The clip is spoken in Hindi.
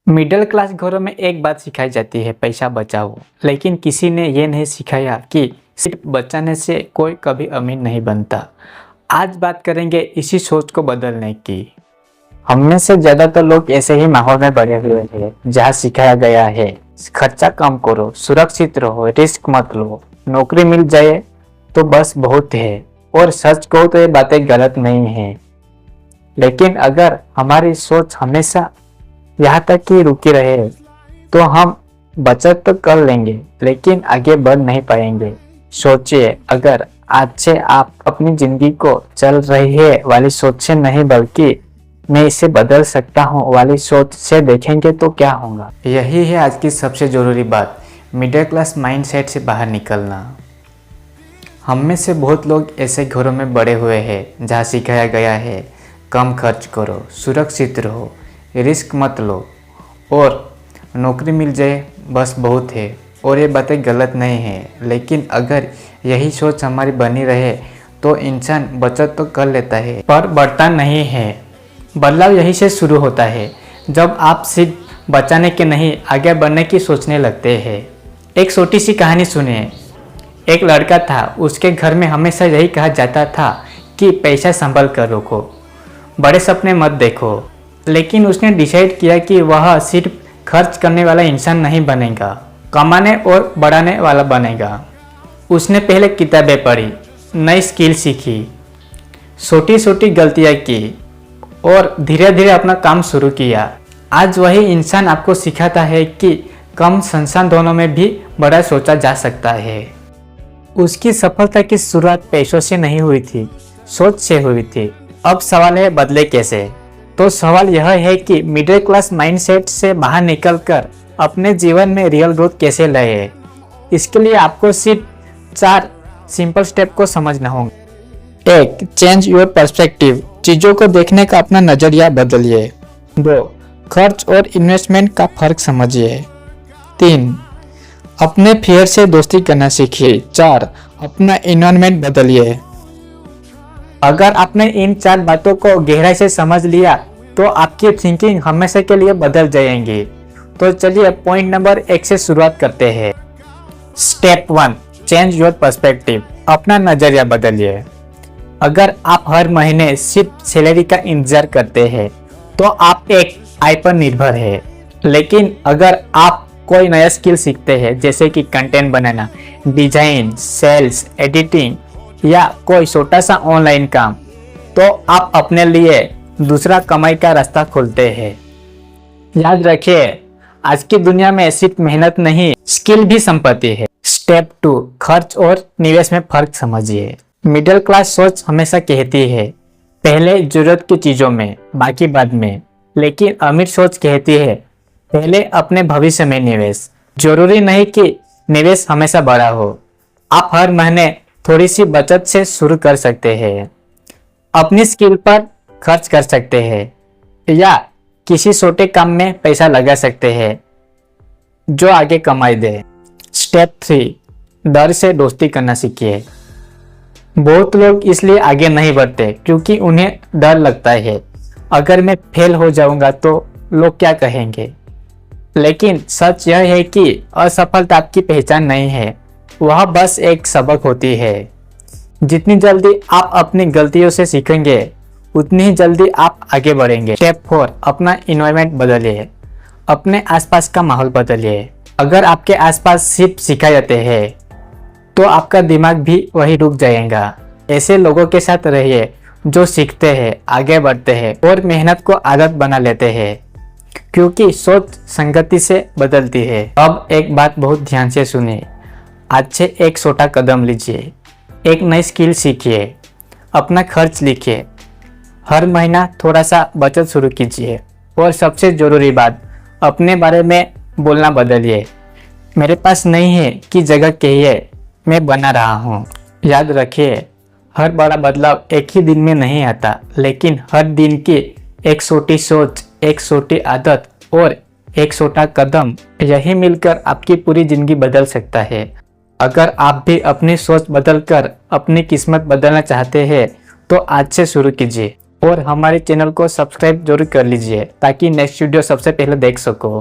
मिडिल क्लास घरों में एक बात सिखाई जाती है, पैसा बचाओ। लेकिन किसी ने ये नहीं सिखाया कि सिर्फ बचाने से कोई कभी अमीर नहीं बनता। आज बात करेंगे इसी सोच को बदलने की। हम में से ज्यादातर लोग ऐसे ही माहौल में बड़े हुए हैं जहाँ सिखाया गया है खर्चा कम करो, सुरक्षित रहो, रिस्क मत लो, नौकरी मिल जाए तो बस बहुत है। और सच कहो तो ये बातें गलत नहीं है, लेकिन अगर हमारी सोच हमेशा यहाँ तक कि रुकी रहे तो हम बचत तो कर लेंगे लेकिन आगे बढ़ नहीं पाएंगे। सोचिए, अगर आज से आप अपनी जिंदगी को चल रही है वाली सोच से नहीं बल्कि मैं इसे बदल सकता हूँ वाली सोच से देखेंगे तो क्या होगा। यही है आज की सबसे जरूरी बात, मिडिल क्लास माइंडसेट से बाहर निकलना। हम में से बहुत लोग ऐसे घरों में बड़े हुए हैं जहाँ सिखाया गया है कम खर्च करो, सुरक्षित रहो, रिस्क मत लो और नौकरी मिल जाए बस बहुत है। और ये बातें गलत नहीं है, लेकिन अगर यही सोच हमारी बनी रहे तो इंसान बचत तो कर लेता है पर बढ़ता नहीं है। बदलाव यही से शुरू होता है जब आप सिर्फ बचाने के नहीं आगे बढ़ने की सोचने लगते हैं। एक छोटी सी कहानी सुनिए। एक लड़का था, उसके घर में हमेशा यही कहा जाता था कि पैसा संभल कर रखो, बड़े सपने मत देखो। लेकिन उसने डिसाइड किया कि वह सिर्फ खर्च करने वाला इंसान नहीं बनेगा, कमाने और बढ़ाने वाला बनेगा। उसने पहले किताबें पढ़ी, नई स्किल सीखी, छोटी छोटी गलतियां की और धीरे धीरे अपना काम शुरू किया। आज वही इंसान आपको सिखाता है कि कम संसाधनों में भी बड़ा सोचा जा सकता है। उसकी सफलता की शुरुआत पैसों से नहीं हुई थी, सोच से हुई थी। अब सवाल है, बदले कैसे? तो सवाल यह है कि मिडिल क्लास माइंडसेट से बाहर निकलकर अपने जीवन में रियल ग्रोथ कैसे लाए। इसके लिए आपको सिर्फ 4 सिंपल स्टेप को समझना होगा। 1. चेंज योर पर्सपेक्टिव, चीजों को देखने का अपना नजरिया बदलिए। 2. खर्च और इन्वेस्टमेंट का फर्क समझिए। 3. अपने फियर से दोस्ती करना सीखिए। 4. अपना एनवायरनमेंट बदलिए। अगर आपने इन 4 बातों को गहराई से समझ लिया तो आपकी थिंकिंग हमेशा के लिए बदल जाएंगी। तो चलिए पॉइंट नंबर 1 से शुरुआत करते हैं। स्टेप 1, चेंज योर पर्सपेक्टिव, अपना नजरिया बदलिए। अगर आप हर महीने सिर्फ सैलरी का इंतजार करते हैं तो आप एक आय पर निर्भर है। लेकिन अगर आप कोई नया स्किल सीखते हैं जैसे कि कंटेंट बनाना, डिजाइन, सेल्स, एडिटिंग या कोई छोटा सा ऑनलाइन काम, तो आप अपने लिए दूसरा कमाई का रास्ता खोलते हैं। याद रखिए, आज की दुनिया में सिर्फ मेहनत नहीं, स्किल भी संपत्ति है। स्टेप 2, खर्च और निवेश में फर्क समझिए। मिडिल क्लास सोच हमेशा कहती है पहले जरूरत की चीजों में, बाकी बाद में। लेकिन अमीर सोच कहती है पहले अपने भविष्य में निवेश। जरूरी नहीं कि निवेश हमेशा बड़ा हो, आप हर महीने थोड़ी सी बचत से शुरू कर सकते हैं। अपनी स्किल पर खर्च कर सकते हैं या किसी छोटे काम में पैसा लगा सकते हैं जो आगे कमाई दे। स्टेप 3, डर से दोस्ती करना सीखिए। बहुत लोग इसलिए आगे नहीं बढ़ते क्योंकि उन्हें डर लगता है अगर मैं फेल हो जाऊंगा तो लोग क्या कहेंगे। लेकिन सच यह है कि असफलता आपकी पहचान नहीं है, वह बस एक सबक होती है। जितनी जल्दी आप अपनी गलतियों से सीखेंगे उतनी ही जल्दी आप आगे बढ़ेंगे। स्टेप 4, अपना इन्वायरमेंट बदलिए, अपने आसपास का माहौल बदलिए। अगर आपके आसपास सिर्फ सिखाए जाते हैं तो आपका दिमाग भी वही रुक जाएगा। ऐसे लोगों के साथ रहिए जो सीखते हैं, आगे बढ़ते हैं और मेहनत को आदत बना लेते हैं, क्योंकि सोच संगति से बदलती है। अब एक बात बहुत ध्यान से सुनिए। आज से एक छोटा कदम लीजिए, एक नई स्किल सीखिए, अपना खर्च लिखिए, हर महीना थोड़ा सा बचत शुरू कीजिए और सबसे ज़रूरी बात, अपने बारे में बोलना बदलिए। मेरे पास नहीं है कि जगह कहिए मैं बना रहा हूँ। याद रखिए, हर बड़ा बदलाव एक ही दिन में नहीं आता, लेकिन हर दिन की एक छोटी सोच, एक छोटी आदत और एक छोटा कदम, यही मिलकर आपकी पूरी जिंदगी बदल सकता है। अगर आप भी अपनी सोच बदलकर अपनी किस्मत बदलना चाहते हैं तो आज से शुरू कीजिए। और हमारे चैनल को सब्सक्राइब जरूर कर लीजिए ताकि नेक्स्ट वीडियो सबसे पहले देख सको।